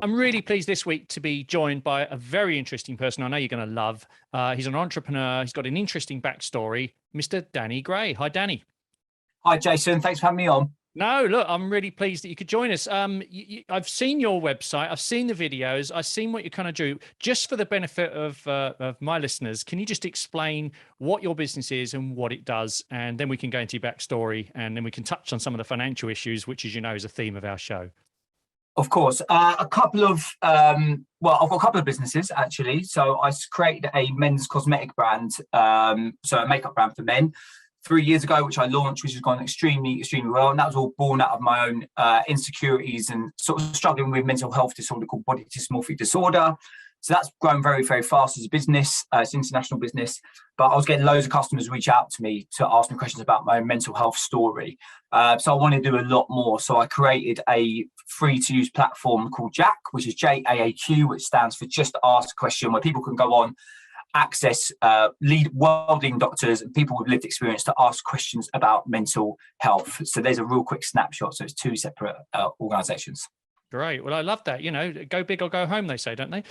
I'm really pleased this week to be joined by a very interesting person I know you're going to love. He's an entrepreneur. He's got an interesting backstory, Mr. Danny Gray. Hi, Danny. Hi, Jason. Thanks for having me on. No, look, I'm really pleased that you could join us. I've seen your website. I've seen the videos. I've seen what you kind of do. Just for the benefit of my listeners, can you just explain what your business is and what it does? And then we can go into your backstory, and then we can touch on some of the financial issues, which, as you know, is a theme of our show. Of course. I've got a couple of businesses, actually. So I created a men's cosmetic brand, so a makeup brand for men 3 years ago, which I launched, which has gone extremely well. And that was all born out of my own insecurities and sort of struggling with mental health disorder called body dysmorphic disorder. So that's grown very, very fast as a business. It's an international business, but I was getting loads of customers reach out to me to ask me questions about my own mental health story. So I wanted to do a lot more. So I created a free-to-use platform called JAAQ, which is JAAQ, which stands for Just Ask a Question, where people can go on, access world-leading doctors and people with lived experience to ask questions about mental health. So there's a real quick snapshot. So it's two separate organizations. Great. Well, I love that. You know, go big or go home, they say, don't they?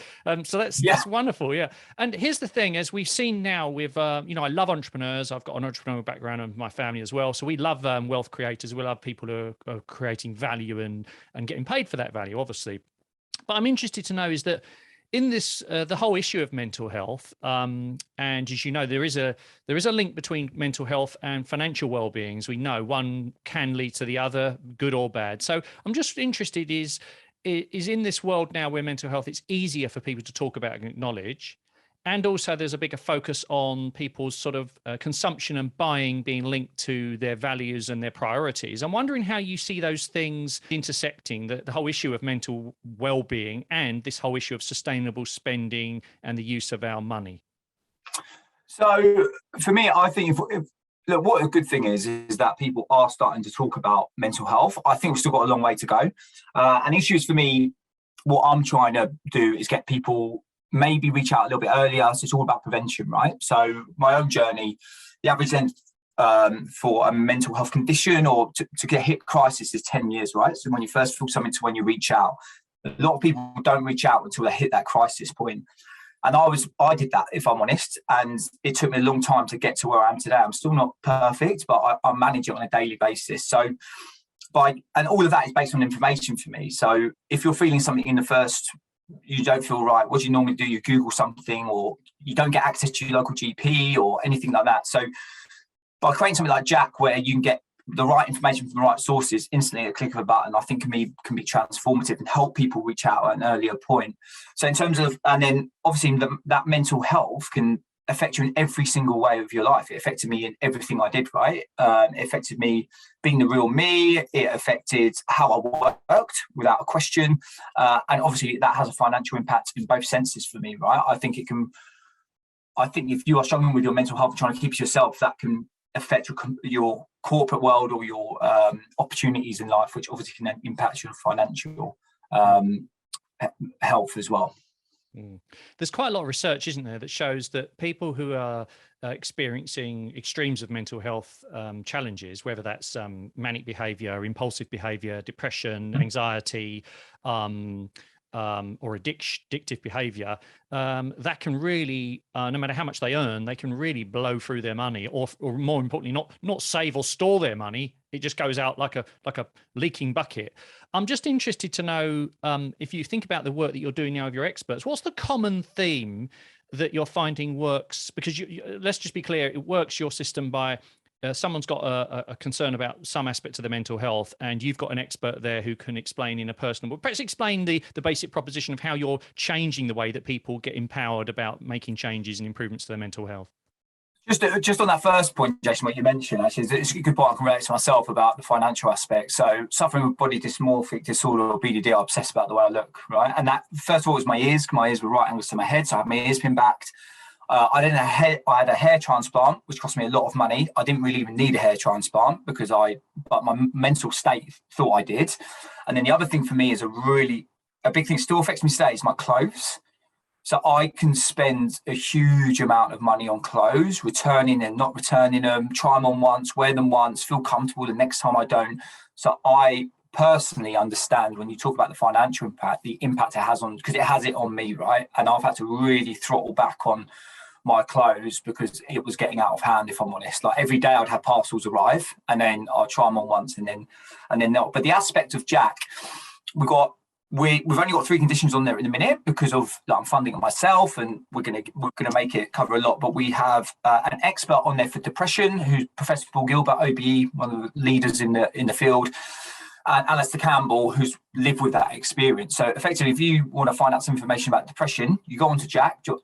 So that's wonderful. Yeah. And here's the thing, as we've seen now with, I love entrepreneurs. I've got an entrepreneurial background in my family as well. So we love wealth creators. We love people who are creating value and getting paid for that value, obviously. But I'm interested to know is that in this, the whole issue of mental health, and as you know, there is a link between mental health and financial well-being. As we know, one can lead to the other, good or bad. So I'm just interested is in this world now where mental health, it's easier for people to talk about and acknowledge. And also there's a bigger focus on people's sort of consumption and buying being linked to their values and their priorities. I'm wondering how you see those things intersecting, the whole issue of mental well-being and this whole issue of sustainable spending and the use of our money. So for me, I think look, what a good thing is that people are starting to talk about mental health. I think we've still got a long way to go. And issues for me, what I'm trying to do is get people maybe reach out a little bit earlier. So it's all about prevention, right? So my own journey, the average length for a mental health condition or to get hit crisis is 10 years, right? So when you first feel something to when you reach out, a lot of people don't reach out until they hit that crisis point. And I did that, if I'm honest, and it took me a long time to get to where I am today. I'm still not perfect, but I manage it on a daily basis. So and all of that is based on information for me. So if you're feeling something in the first, you don't feel right, what do you normally do? You Google something, or you don't get access to your local GP or anything like that. So by creating something like JAAQ, where you can get the right information from the right sources instantly at a click of a button, I think can be transformative and help people reach out at an earlier point. So in terms of, and then obviously that mental health can affect you in every single way of your life. It affected me in everything I did, right? It affected me being the real me. It affected how I worked without a question. And obviously that has a financial impact in both senses for me, right? I think if you are struggling with your mental health and trying to keep yourself, that can affect your corporate world or your opportunities in life, which obviously can then impact your financial health as well. There's quite a lot of research, isn't there, that shows that people who are experiencing extremes of mental health challenges, whether that's manic behavior, impulsive behavior, depression, anxiety, or addictive behavior, that can really, no matter how much they earn, they can really blow through their money, or more importantly, not save or store their money. It just goes out like a leaking bucket. I'm just interested to know, if you think about the work that you're doing now with your experts, what's the common theme that you're finding works? Because let's just be clear, it works your system by someone's got a concern about some aspect of the mental health, and you've got an expert there who can explain in a personal way. Perhaps explain the basic proposition of how you're changing the way that people get empowered about making changes and improvements to their mental health. Just on that first point, Jason, what you mentioned, actually, it's a good point I can relate to myself about the financial aspect. So suffering with body dysmorphic disorder or BDD, I'm obsessed about the way I look, right? And that, first of all, was my ears. My ears were right angles to my head, so I had my ears pinned back. I had a hair transplant, which cost me a lot of money. I didn't really even need a hair transplant but my mental state thought I did. And then the other thing for me is a big thing still affects me today is my clothes. So I can spend a huge amount of money on clothes, returning and not returning them, try them on once, wear them once, feel comfortable the next time I don't. So I personally understand when you talk about the financial impact, the impact it has on, because it has it on me, right? And I've had to really throttle back on my clothes because it was getting out of hand, if I'm honest. Like every day I'd have parcels arrive and then I'll try them on once and then not. But the aspect of JAAQ, we've only got 3 conditions on there at the minute because of I'm funding it myself, and we're gonna make it cover a lot. But we have an expert on there for depression, who's Professor Paul Gilbert, OBE, one of the leaders in the field, and Alistair Campbell, who's lived with that experience. So effectively, if you want to find out some information about depression, you go onto jaaq.org,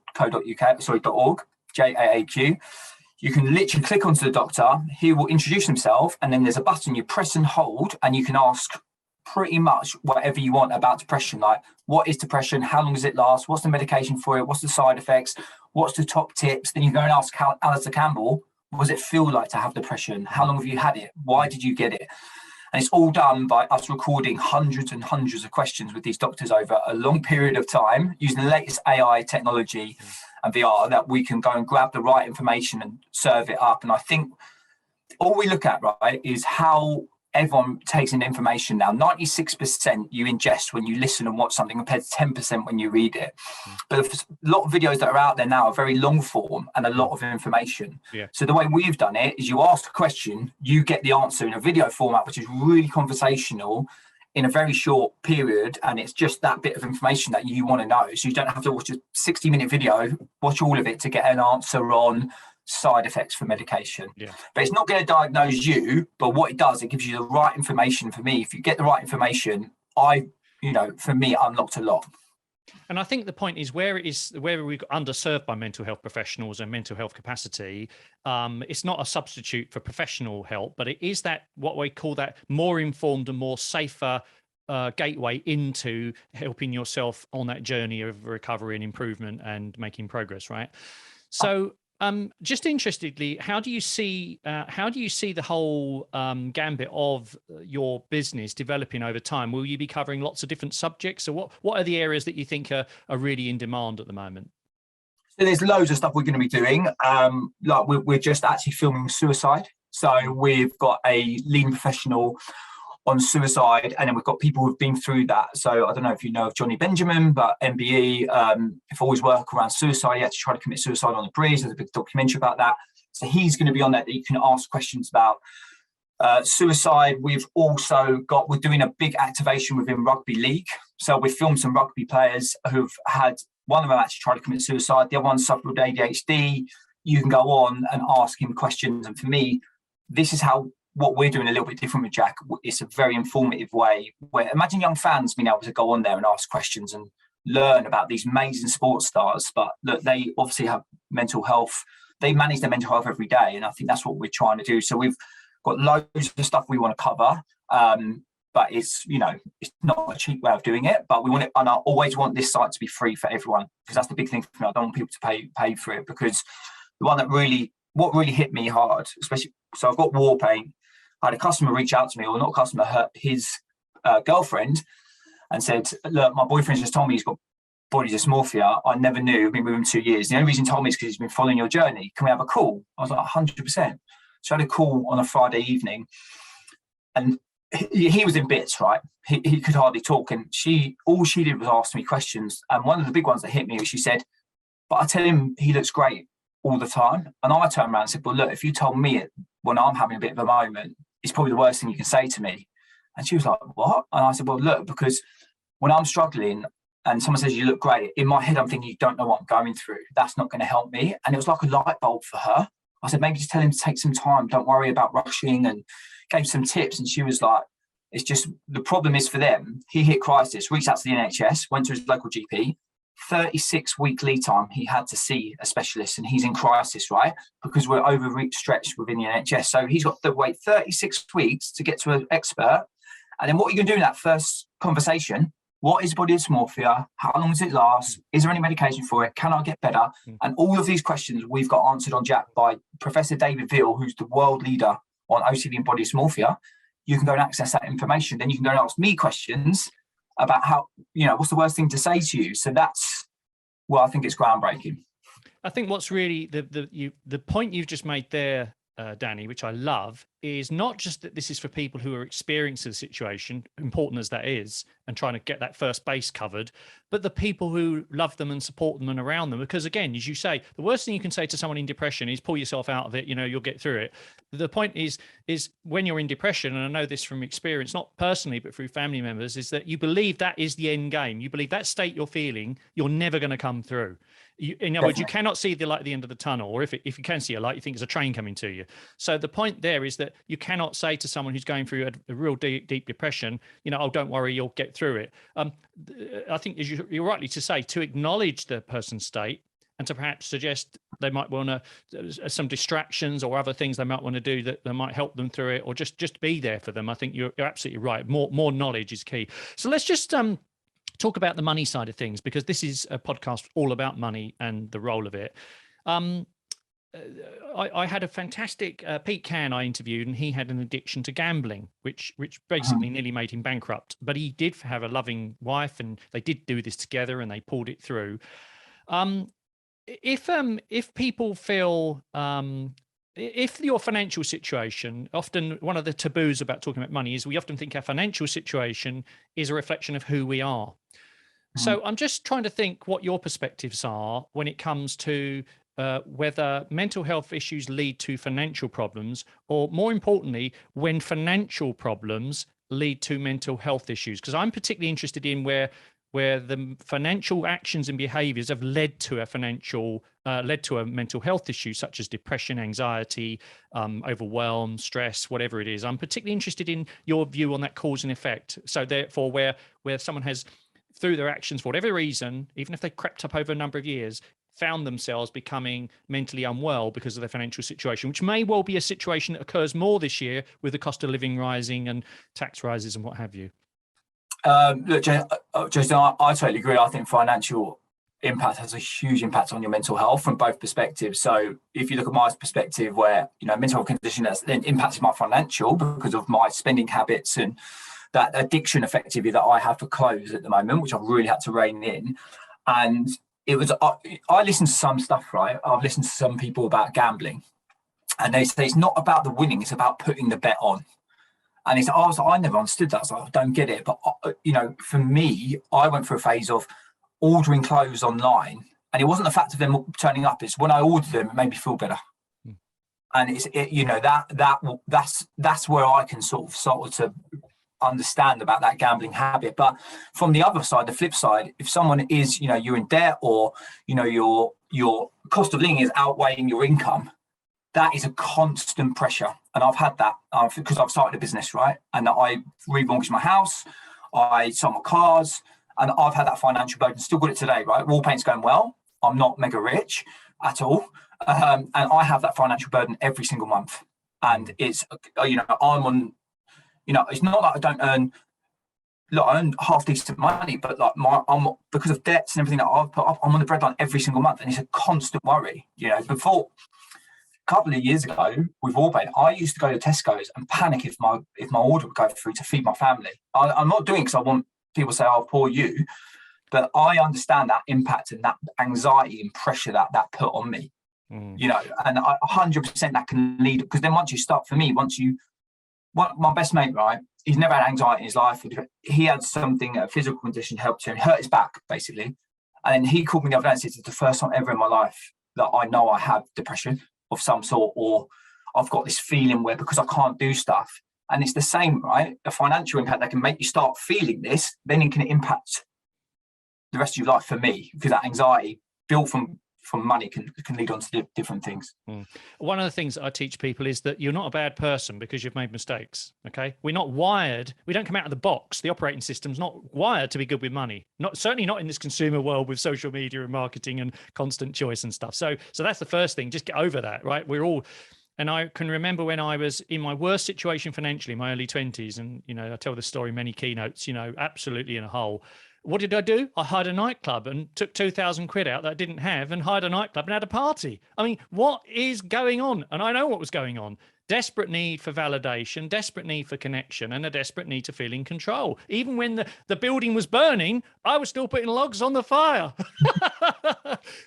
JAAQ. You can literally click onto the doctor. He will introduce himself, and then there's a button you press and hold, and you can ask pretty much whatever you want about depression, like what is depression, how long does it last, what's the medication for it, what's the side effects, what's the top tips. Then you go and ask Alistair Campbell, what does it feel like to have depression, how long have you had it, why did you get it? And it's all done by us recording hundreds and hundreds of questions with these doctors over a long period of time using the latest AI technology and VR, that we can go and grab the right information and serve it up. And I think all we look at, right, is how everyone takes in information now. 96% you ingest when you listen and watch something compared to 10% when you read it. But a lot of videos that are out there now are very long form and a lot of information. So the way we've done it is you ask a question, you get the answer in a video format, which is really conversational in a very short period. And it's just that bit of information that you want to know. So you don't have to watch a 60-minute video, watch all of it to get an answer on side effects for medication. But it's not going to diagnose you, but what it does, it gives you the right information. For me, if you get the right information, for me, it unlocked a lot. And I think the point is where we're underserved by mental health professionals and mental health capacity, it's not a substitute for professional help, but it is that what we call that more informed and more safer gateway into helping yourself on that journey of recovery and improvement and making progress, right? So just interestedly, how do you see the whole gambit of your business developing over time? Will you be covering lots of different subjects? So what are the areas that you think are really in demand at the moment? So there's loads of stuff we're going to be doing. Like we're just actually filming suicide. So we've got a leading professional on suicide, and then we've got people who've been through that. So I don't know if you know of Johnny Benjamin, but MBE, for his work around suicide, he had to try to commit suicide on the bridge. There's a big documentary about that. So he's going to be on that you can ask questions about suicide. We're doing a big activation within rugby league. So we've filmed some rugby players who've had, one of them actually tried to commit suicide, the other one suffered with ADHD. You can go on and ask him questions. And for me, this is what we're doing a little bit different with JAAQ. It's a very informative way where imagine young fans being able to go on there and ask questions and learn about these amazing sports stars. But look, they obviously have mental health. They manage their mental health every day. And I think that's what we're trying to do. So we've got loads of stuff we want to cover. But it's not a cheap way of doing it, but we want it. And I always want this site to be free for everyone, because that's the big thing for me. I don't want people to pay for it, because the one that what really hit me hard, especially, so I've got war pain. I had a customer reach out to me, or not a customer, his girlfriend, and said, look, my boyfriend just told me he's got body dysmorphia. I never knew. I've been with him 2 years. The only reason he told me is because he's been following your journey. Can we have a call? I was like, 100%. So I had a call on a Friday evening, and he was in bits, right? He could hardly talk. And all she did was ask me questions. And one of the big ones that hit me was she said, but I tell him he looks great all the time. And I turned around and said, well, look, if you told me it when I'm having a bit of a moment, it's probably the worst thing you can say to me. And she was like, what? And I said, well, look, because when I'm struggling and someone says you look great, in my head, I'm thinking, you don't know what I'm going through. That's not going to help me. And it was like a light bulb for her. I said, maybe just tell him to take some time. Don't worry about rushing, and gave some tips. And she was like, it's just, the problem is for them, he hit crisis, reached out to the NHS, went to his local GP, 36-week lead time he had to see a specialist, and he's in crisis, right? Because we're overstretched within the NHS. So he's got to wait 36 weeks to get to an expert. And then what are you going to do in that first conversation? What is body dysmorphia? How long does it last? Is there any medication for it? Can I get better? And all of these questions we've got answered on JAAQ by Professor David Veal, who's the world leader on OCD and body dysmorphia. You can go and access that information. Then you can go and ask me questions about how, what's the worst thing to say to you? So I think it's groundbreaking. I think what's really the point you've just made there, Danny, which I love, is not just that this is for people who are experiencing the situation, important as that is, and trying to get that first base covered, but the people who love them and support them and around them. Because again, as you say, the worst thing you can say to someone in depression is pull yourself out of it, you'll get through it. The point is when you're in depression, and I know this from experience, not personally, but through family members, is that you believe that is the end game. You believe that state you're feeling, you're never going to come through. In other words, you cannot see the light at the end of the tunnel, or if you can see a light, you think it's a train coming to you. So the point there is that you cannot say to someone who's going through a real deep depression, oh, don't worry, you'll get through it. I think, as you're rightly to say, to acknowledge the person's state and to perhaps suggest they might want to some distractions or other things they might want to do that might help them through it, or just be there for them. I think you're absolutely right. More knowledge is key. So let's just talk about the money side of things, because this is a podcast all about money and the role of it. I had a fantastic Pete Can I interviewed, and he had an addiction to gambling, which basically nearly made him bankrupt. But he did have a loving wife, and they did do this together, and they pulled it through. If people feel if your financial situation, often one of the taboos about talking about money is we often think our financial situation is a reflection of who we are. So I'm just trying to think what your perspectives are when it comes to whether mental health issues lead to financial problems, or more importantly, when financial problems lead to mental health issues. Because I'm particularly interested in where the financial actions and behaviors have led to a mental health issue, such as depression, anxiety, overwhelm, stress, whatever it is. I'm particularly interested in your view on that cause and effect. So therefore, where someone has, through their actions, for whatever reason, even if they crept up over a number of years, found themselves becoming mentally unwell because of their financial situation, which may well be a situation that occurs more this year with the cost of living rising and tax rises and what have you. Look, Jason, I totally agree. I think financial impact has a huge impact on your mental health from both perspectives. So if you look at my perspective, where mental health condition has then impacted my financial because of my spending habits and that addiction effectively that I have for clothes at the moment, which I've really had to rein in. And it was I listened to some stuff, right? I've listened to some people about gambling, and they say it's not about the winning, it's about putting the bet on. And I never understood that. So I don't get it. But for me, I went through a phase of ordering clothes online, and it wasn't the fact of them turning up. It's when I ordered them, it made me feel better. And that's where I can sort of understand about that gambling habit. But from the other side, the flip side, if someone is, you're in debt, or your cost of living is outweighing your income, that is a constant pressure. And I've had that because I've started a business, right? And I remortgaged my house, I sold my cars, and I've had that financial burden. Still got it today, right? Wall paint's going well. I'm not mega rich at all. And I have that financial burden every single month. And it's, I'm on, it's not that I don't earn, look, I earn half decent money, but like I'm because of debts and everything that I've put up, I'm on the breadline every single month. And it's a constant worry. Before, couple of years ago with Wallpaint, I used to go to Tesco's and panic if my order would go through to feed my family. I'm not doing it because I want people to say, "Oh, poor you," but I understand that impact and that anxiety and pressure that put on me. And 100% that can lead, because then once you start, for me, my best mate, right, he's never had anxiety in his life. He had something, a physical condition helped him, hurt his back basically, and he called me the other day and said, "It's the first time ever in my life that I know I have depression of some sort, or I've got this feeling where because I can't do stuff." And it's the same, right? The financial impact that can make you start feeling this, then it can impact the rest of your life. For me, because that anxiety built from money can lead on to different things. One of the things that I teach people is that you're not a bad person because you've made mistakes. Okay, we're not wired. We don't come out of the box. The operating system's not wired to be good with money. Certainly not in this consumer world with social media and marketing and constant choice and stuff. So that's the first thing. Just get over that, right? We're all. And I can remember when I was in my worst situation financially, my early 20s, and I tell the story in many keynotes. Absolutely in a hole. What did I do? I hired a nightclub and took 2,000 quid out that I didn't have and hired a nightclub and had a party. I mean, what is going on? And I know what was going on. Desperate need for validation, desperate need for connection, and a desperate need to feel in control. Even when the building was burning, I was still putting logs on the fire.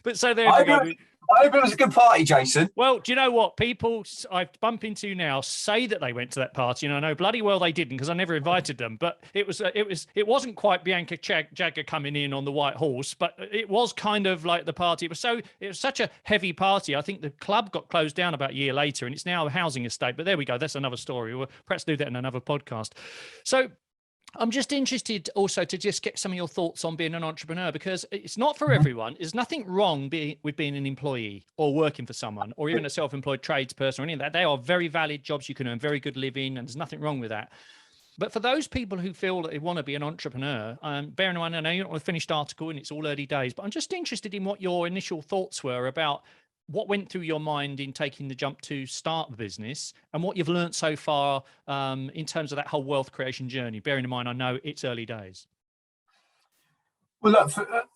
But so there we go. I hope it was a good party, Jason. Well, do you know what? People I bump into now say that they went to that party, and I know bloody well they didn't because I never invited them. But it wasn't quite Bianca Jagger coming in on the white horse, but it was kind of like the party. It was such a heavy party. I think the club got closed down about a year later, and it's now a housing estate. But there we go. That's another story. We'll perhaps do that in another podcast. So I'm just interested also to just get some of your thoughts on being an entrepreneur, because it's not for everyone. There's nothing wrong with being an employee or working for someone or even a self-employed tradesperson or any of that. They are very valid jobs. You can earn very good living, and there's nothing wrong with that. But for those people who feel that they want to be an entrepreneur, bearing in mind, I know you're not a finished article and it's all early days, but I'm just interested in what your initial thoughts were about what went through your mind in taking the jump to start the business and what you've learned so far in terms of that whole wealth creation journey, bearing in mind, I know it's early days. Well, look,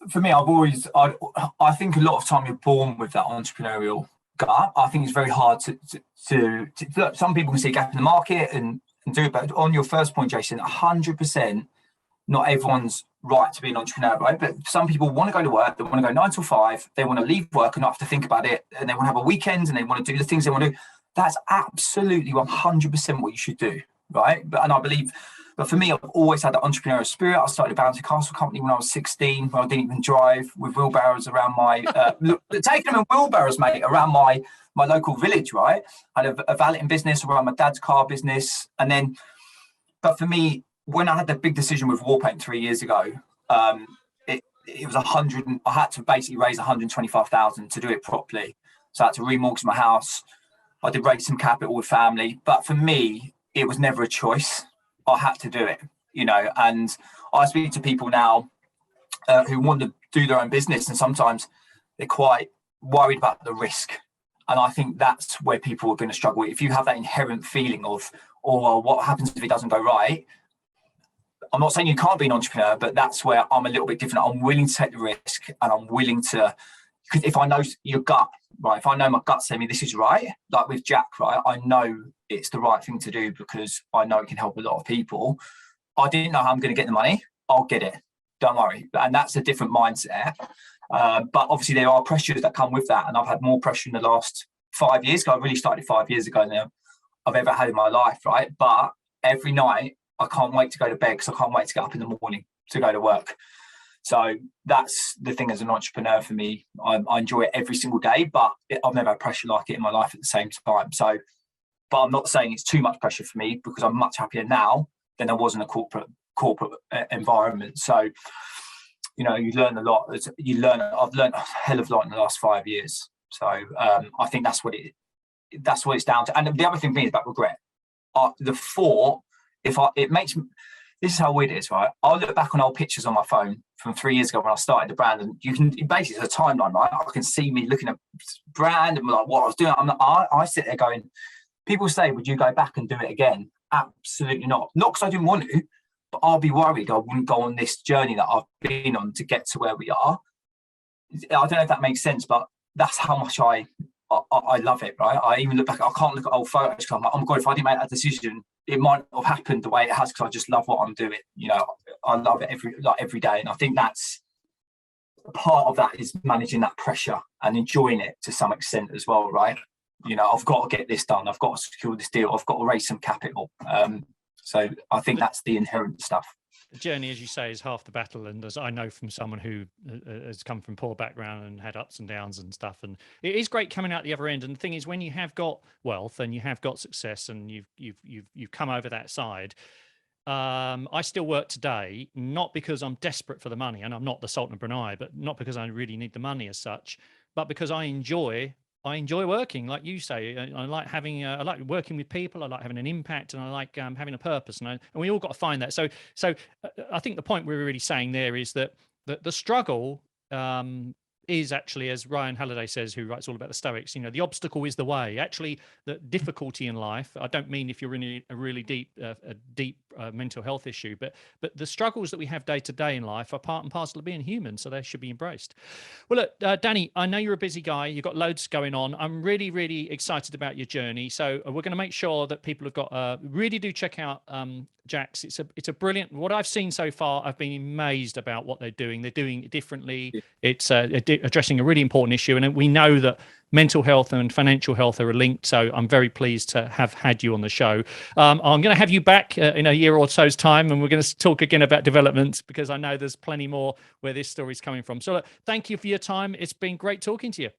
for me, I think a lot of time you're born with that entrepreneurial gut. I think it's very hard to look, some people can see a gap in the market and do it, but on your first point, Jason, 100%, not everyone's right to be an entrepreneur, right? But some people want to go to work, they want to go 9 to 5, they want to leave work and not have to think about it, and they want to have a weekend and they want to do the things they want to do. That's absolutely 100% what you should do, right? But for me, I've always had that entrepreneurial spirit. I started a Bounty Castle company when I was 16, when I didn't even drive, with wheelbarrows around my, taking them in wheelbarrows, mate, around my local village, right? I had a valeting business around my dad's car business. But for me, when I had the big decision with Warpaint 3 years ago, it was 100. I had to basically raise 125,000 to do it properly. So I had to remortgage my house. I did raise some capital with family, but for me, it was never a choice. I had to do it, And I speak to people now who want to do their own business, and sometimes they're quite worried about the risk. And I think that's where people are going to struggle. If you have that inherent feeling of, oh, well, what happens if it doesn't go right? I'm not saying you can't be an entrepreneur, but that's where I'm a little bit different. I'm willing to take the risk, and I'm willing to, because if I know your gut, right, if I know my gut saying me this is right, like with JAAQ, right, I know it's the right thing to do because I know it can help a lot of people. I didn't know how I'm going to get the money. I'll get it. Don't worry. And that's a different mindset. But obviously there are pressures that come with that. And I've had more pressure in the last 5 years. I really started 5 years ago now, I've ever had in my life, right? But every night I can't wait to go to bed because I can't wait to get up in the morning to go to work. So that's the thing as an entrepreneur for me. I enjoy it every single day, but I've never had pressure like it in my life at the same time. So, but I'm not saying it's too much pressure for me because I'm much happier now than I was in a corporate environment. So, you learn a lot. I've learned a hell of a lot in the last 5 years. So I think that's what it's down to. And the other thing for me is about regret. The thought, this is how weird it is, right? I'll look back on old pictures on my phone from 3 years ago when I started the brand, and you can basically, it's a timeline, right? I can see me looking at brand and like what I was doing. I sit there going, people say, would you go back and do it again? Absolutely not. Not because I didn't want to, but I'll be worried I wouldn't go on this journey that I've been on to get to where we are. I don't know if that makes sense, but that's how much I love it, right? I even look back, I can't look at old photos because I'm like, oh my God, if I didn't make that decision, it might not have happened the way it has because I just love what I'm doing. I love it every day. And I think that's part of that is managing that pressure and enjoying it to some extent as well, right? I've got to get this done. I've got to secure this deal. I've got to raise some capital. So I think that's the inherent stuff. The journey, as you say, is half the battle. And as I know from someone who has come from poor background and had ups and downs and stuff, and it is great coming out the other end. And the thing is, when you have got wealth and you have got success and you've come over that side, I still work today, not because I'm desperate for the money, and I'm not the Sultan of Brunei, but not because I really need the money as such, but because I enjoy working, like you say. I like I like working with people. I like having an impact, and I like having a purpose. And we all got to find that. So I think the point we were really saying there is that the struggle is actually, as Ryan Halliday says, who writes all about the Stoics, the obstacle is the way. Actually, the difficulty in life, I don't mean if you're in a really deep a mental health issue, but the struggles that we have day to day in life are part and parcel of being human, so they should be embraced. Well, look, Danny, I know you're a busy guy. You've got loads going on. I'm really, really excited about your journey. So we're going to make sure that people have got, really do check out JAAQ's. It's a brilliant, what I've seen so far, I've been amazed about what they're doing. They're doing it differently. It's addressing a really important issue. And we know that mental health and financial health are linked. So I'm very pleased to have had you on the show. I'm going to have you back in a year or so's time, and we're going to talk again about developments, because I know there's plenty more where this story is coming from. So look, thank you for your time. It's been great talking to you.